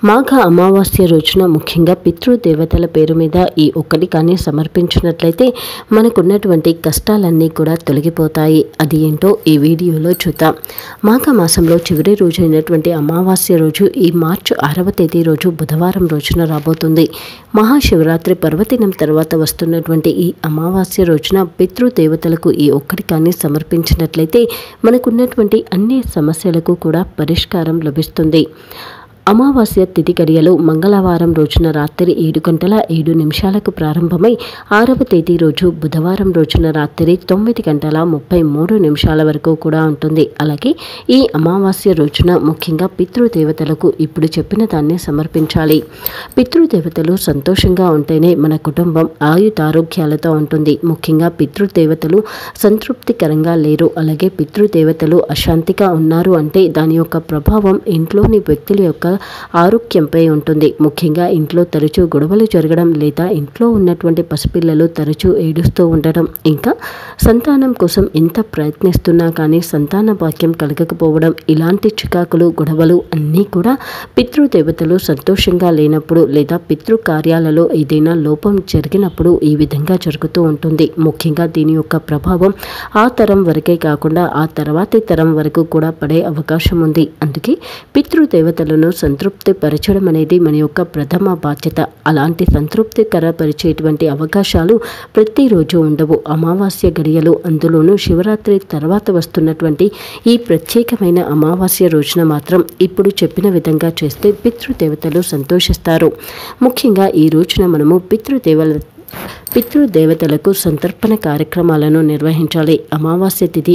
మాఘ అమావాస్య రోజున ముఖ్యంగా పితృదేవతల పేరు మీద ఈ ఒక్కటి కానీ సమర్పించినట్లయితే మనకున్నటువంటి కష్టాలన్నీ కూడా తొలగిపోతాయి. అది ఏంటో ఈ వీడియోలో చూద్దాం. మాఘ మాసంలో చివరి రోజు అయినటువంటి అమావాస్య రోజు ఈ మార్చి 6వ తేదీ రోజు బుధవారం రోజున రాబోతుంది. మహాశివరాత్రి పర్వదినం తర్వాత వస్తున్నటువంటి ఈ అమావాస్య రోజున పితృదేవతలకు ఈ ఒక్కటి కానీ సమర్పించినట్లయితే మనకున్నటువంటి అన్ని సమస్యలకు కూడా పరిష్కారం లభిస్తుంది. అమావాస్య తిథి గడియలు మంగళవారం రోజున రాత్రి 7:07 ప్రారంభమై 6వ తేదీ రోజు బుధవారం రోజున రాత్రి 9:33 వరకు కూడా ఉంటుంది. అలాగే ఈ అమావాస్య రోజున ముఖ్యంగా పితృదేవతలకు ఇప్పుడు చెప్పిన దాన్ని సమర్పించాలి. పితృదేవతలు సంతోషంగా ఉంటేనే మన కుటుంబం ఆయుధారోగ్యాలతో ఉంటుంది. ముఖ్యంగా పితృదేవతలు సంతృప్తికరంగా లేరు, అలాగే పితృదేవతలు అశాంతిగా ఉన్నారు అంటే దాని యొక్క ప్రభావం ఇంట్లోని వ్యక్తుల యొక్క ఆరోగ్యంపై ఉంటుంది. ముఖ్యంగా ఇంట్లో తరచూ గొడవలు జరగడం, లేదా ఇంట్లో ఉన్నటువంటి పసిపిల్లలు తరచూ ఏడుస్తూ ఉండడం, ఇంకా సంతానం కోసం ఎంత ప్రయత్నిస్తున్నా కానీ సంతాన భాగ్యం కలగకపోవడం, ఇలాంటి చికాకులు గొడవలు అన్నీ కూడా పితృదేవతలు సంతోషంగా లేనప్పుడు లేదా పితృ కార్యాలలో ఏదైనా లోపం జరిగినప్పుడు ఈ విధంగా జరుగుతూ ఉంటుంది. ముఖ్యంగా దీని యొక్క ప్రభావం ఆ తరం వరకే కాకుండా ఆ తర్వాతి తరం వరకు కూడా పడే అవకాశం ఉంది. అందుకే పితృదేవతలను సంతృప్తి పరచడం అనేది మన యొక్క ప్రథమ బాధ్యత. అలాంటి సంతృప్తికరపరిచేటువంటి అవకాశాలు ప్రతిరోజు ఉండవు. అమావాస్య గడియలు, అందులోనూ శివరాత్రి తర్వాత వస్తున్నటువంటి ఈ ప్రత్యేకమైన అమావాస్య రోజున మాత్రం ఇప్పుడు చెప్పిన విధంగా చేస్తే పితృదేవతలు సంతోషిస్తారు. ముఖ్యంగా ఈ రోజున మనము పితృదేవతలకు సంతర్పణ కార్యక్రమాలను నిర్వహించాలి. అమావాస్య తిథి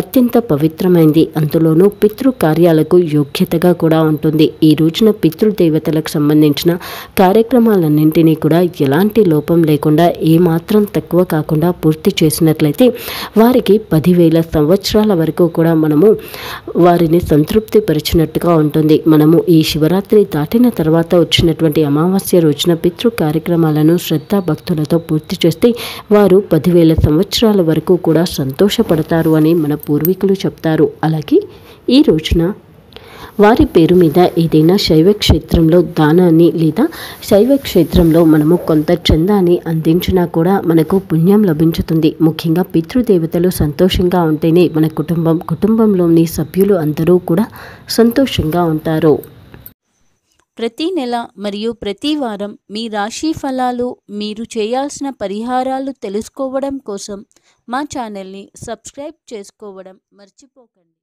అత్యంత పవిత్రమైంది. అందులోనూ పితృ కార్యాలకు యోగ్యతగా కూడా ఉంటుంది. ఈ రోజున పితృదేవతలకు సంబంధించిన కార్యక్రమాలన్నింటినీ కూడా ఎలాంటి లోపం లేకుండా ఏమాత్రం తక్కువ కాకుండా పూర్తి చేసినట్లయితే వారికి 10,000 సంవత్సరాల వరకు కూడా మనము వారిని సంతృప్తి పరిచినట్టుగా ఉంటుంది. మనము ఈ శివరాత్రి దాటిన తర్వాత వచ్చినటువంటి అమావాస్య రోజున పితృ కార్యక్రమాలను శ్రద్ధ భక్తులతో పూర్తి చేస్తే వారు 10,000 సంవత్సరాల వరకు కూడా సంతోషపడతారు అని మన పూర్వీకులు చెప్తారు. అలాగే ఈ రోజున వారి పేరు మీద ఏదైనా శైవ క్షేత్రంలో దానాన్ని లేదా శైవ క్షేత్రంలో మనము కొంత చందాన్ని అందించినా కూడా మనకు పుణ్యం లభించుతుంది. ముఖ్యంగా పితృదేవతలు సంతోషంగా ఉంటేనే మన కుటుంబంలోని సభ్యులు అందరూ కూడా సంతోషంగా ఉంటారు. ప్రతి నెల మరియు ప్రతి వారం మీ రాశి ఫలాలు, మీరు చేయాల్సిన పరిహారాలు తెలుసుకోవడం కోసం మా ఛానల్ని సబ్స్క్రైబ్ చేసుకోవడం మర్చిపోకండి.